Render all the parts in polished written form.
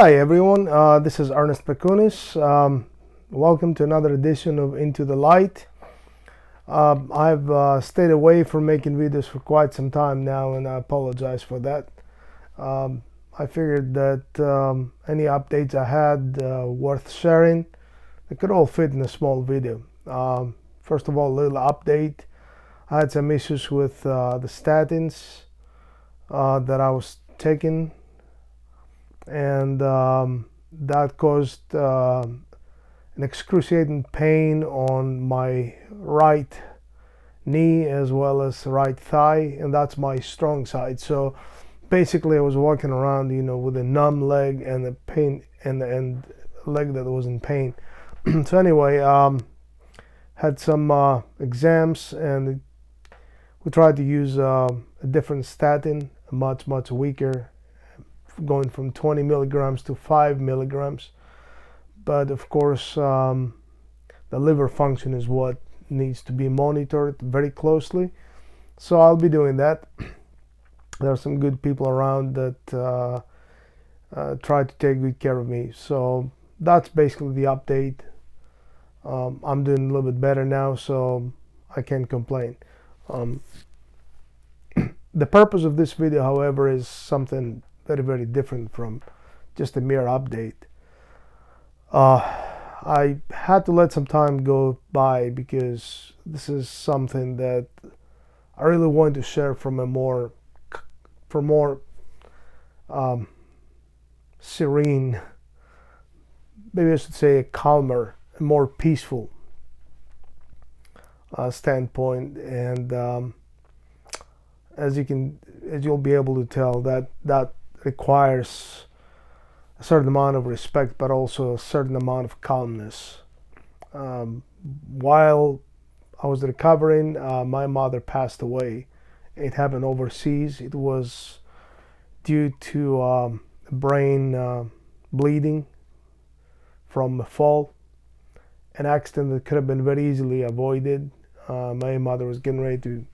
Hi everyone, this is Ernest Pecounis. Welcome to another edition of Into the Light. I've stayed away from making videos for quite some time now, and I apologize for that. I figured that any updates I had worth sharing, they could all fit in a small video. First of all, a little update. I had some issues with the statins that I was taking, and that caused an excruciating pain on my right knee as well as right thigh, and that's my strong side. So basically I was walking around, with a numb leg and a pain and leg that was in pain. So anyway, had some exams, and we tried to use a different statin, a much weaker, going from 20 milligrams to 5 milligrams. But of course, the liver function is what needs to be monitored very closely. So I'll be doing that. There are some good people around that try to take good care of me. So that's basically the update. I'm doing a little bit better now, so I can't complain. The purpose of this video, however, is something very different from just a mere update. I had to let some time go by because this is something that I really want to share from a more serene, maybe I should say a calmer, a more peaceful standpoint. And as you'll be able to tell, that requires a certain amount of respect, but also a certain amount of calmness. While I was recovering, my mother passed away. It happened overseas. It was due to brain bleeding from a fall, an accident that could have been very easily avoided. My mother was getting ready to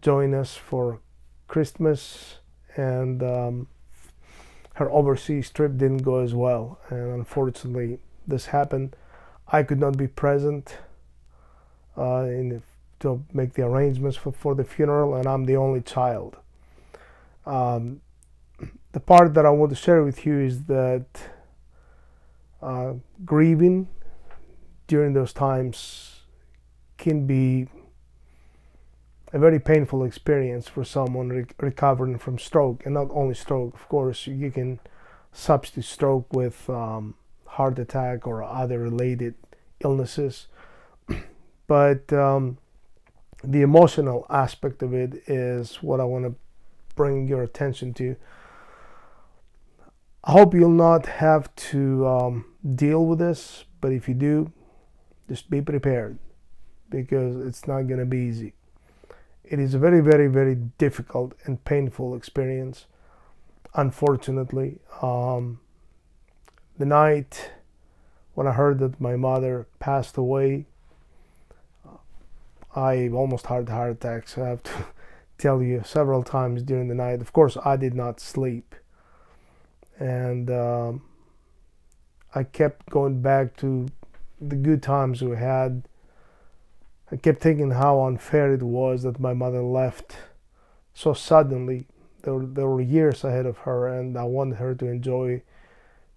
join us for Christmas, and her overseas trip didn't go as well, and unfortunately this happened. I could not be present to make the arrangements for the funeral, and I'm the only child. The part that I want to share with you is that grieving during those times can be a very painful experience for someone recovering from stroke. And not only stroke, of course, you can substitute stroke with heart attack or other related illnesses. But the emotional aspect of it is what I want to bring your attention to. I hope you'll not have to deal with this, but if you do, just be prepared, because it's not going to be easy. It is a very difficult and painful experience, unfortunately. The night when I heard that my mother passed away, I almost had heart attacks. I have to tell you, several times during the night. Of course, I did not sleep, and I kept going back to the good times we had. I kept thinking how unfair it was that my mother left so suddenly. There were years ahead of her, and I wanted her to enjoy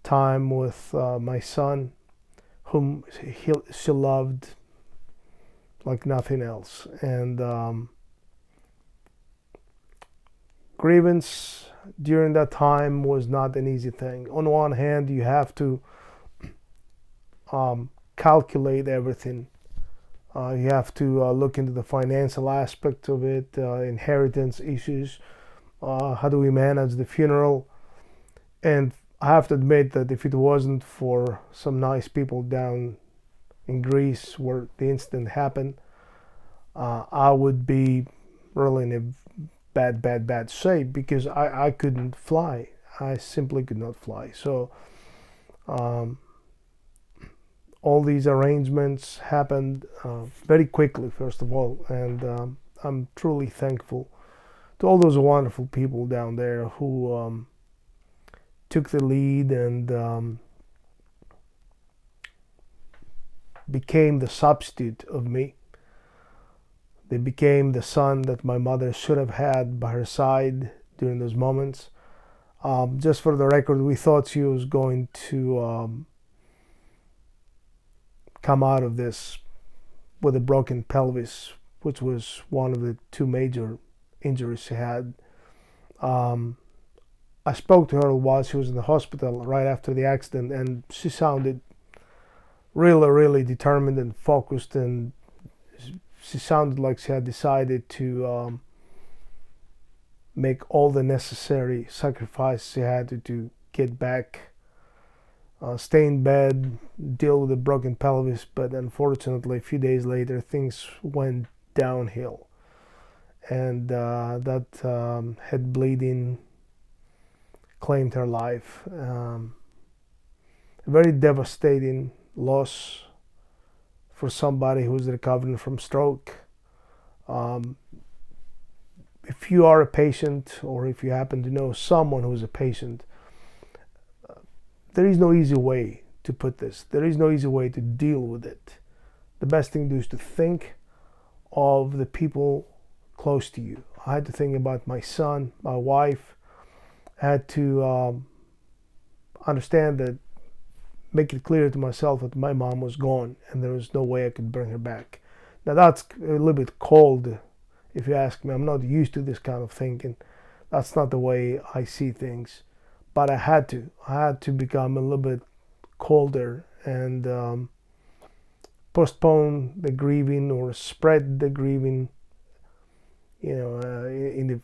time with my son, whom she loved like nothing else. And grievance during that time was not an easy thing. On one hand, you have to calculate everything. You have to look into the financial aspect of it, inheritance issues, how do we manage the funeral. And I have to admit that if it wasn't for some nice people down in Greece where the incident happened, I would be really in a bad shape, because I couldn't fly. I simply could not fly. So all these arrangements happened very quickly, first of all, and I'm truly thankful to all those wonderful people down there who took the lead and became the substitute of me. They became the son that my mother should have had by her side during those moments. Just for the record, we thought she was going to come out of this with a broken pelvis, which was one of the two major injuries she had. I spoke to her while she was in the hospital right after the accident, and she sounded really, really determined and focused, and she sounded like she had decided to make all the necessary sacrifices she had to get back, stay in bed, deal with a broken pelvis. But unfortunately, a few days later, things went downhill, and that head bleeding claimed her life. A very devastating loss for somebody who's recovering from stroke. If you are a patient, or if you happen to know someone who's a patient, there is no easy way to put this. There is no easy way to deal with it. The best thing to do is to think of the people close to you. I had to think about my son, my wife. I had to understand that, make it clear to myself that my mom was gone and there was no way I could bring her back. Now that's a little bit cold, if you ask me. I'm not used to this kind of thinking. That's not the way I see things. But I had to become a little bit colder and postpone the grieving, or spread the grieving, in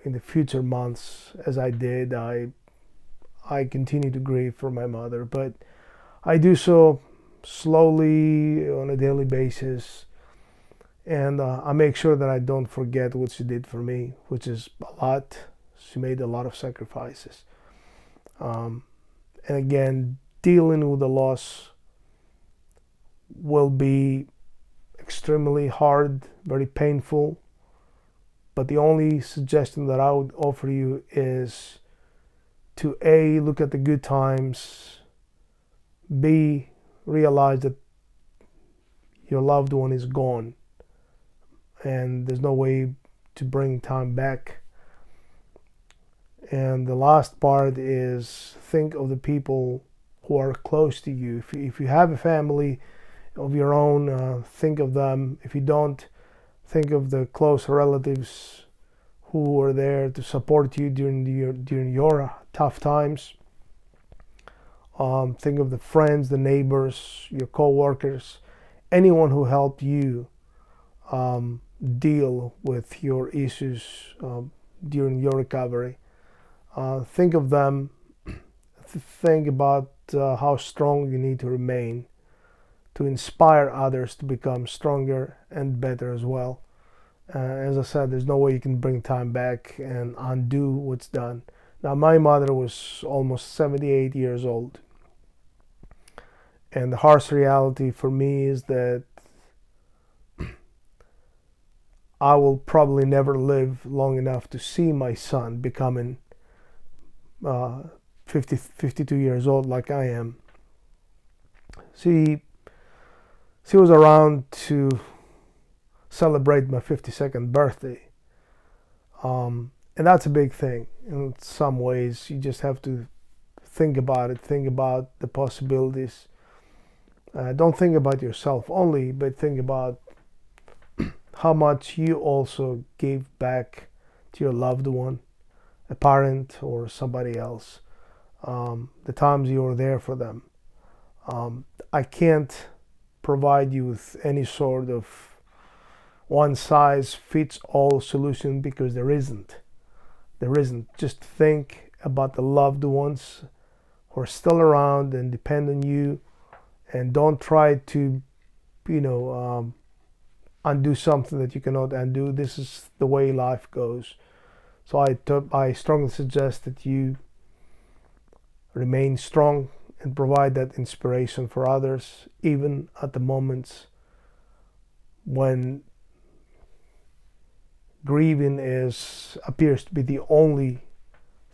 the future months. As I did, I continue to grieve for my mother, but I do so slowly on a daily basis, and I make sure that I don't forget what she did for me, which is a lot. She made a lot of sacrifices. And again, dealing with the loss will be extremely hard, very painful, but the only suggestion that I would offer you is to A, look at the good times, B, realize that your loved one is gone and there's no way to bring time back. And the last part is think of the people who are close to you. If you have a family of your own, think of them. If you don't, think of the close relatives who are there to support you during your tough times. Think of the friends, the neighbors, your co-workers, anyone who helped you deal with your issues during your recovery. Think of them. Think about how strong you need to remain to inspire others to become stronger and better as well. As I said, there's no way you can bring time back and undo what's done. Now, my mother was almost 78 years old. And the harsh reality for me is that I will probably never live long enough to see my son becoming 52 years old like I am. She was around to celebrate my 52nd birthday. And that's a big thing. In some ways, you just have to think about it, think about the possibilities. Don't think about yourself only, but think about how much you also gave back to your loved one, a parent or somebody else, the times you were there for them. I can't provide you with any sort of one-size-fits-all solution because there isn't. There isn't. Just think about the loved ones who are still around and depend on you, and don't try to, undo something that you cannot undo. This is the way life goes. So I strongly suggest that you remain strong and provide that inspiration for others, even at the moments when grieving appears to be the only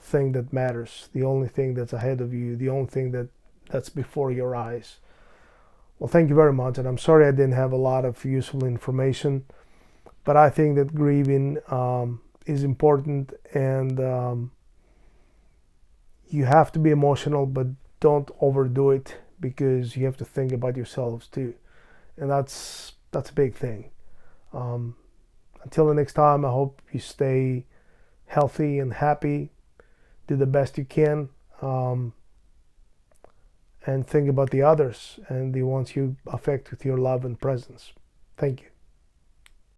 thing that matters, the only thing that's ahead of you, the only thing that's before your eyes. Well, thank you very much, and I'm sorry I didn't have a lot of useful information, but I think that grieving is important, and you have to be emotional, but don't overdo it, because you have to think about yourselves too, and that's a big thing. Until the next time, I hope you stay healthy and happy, do the best you can, and think about the others and the ones you affect with your love and presence. Thank you.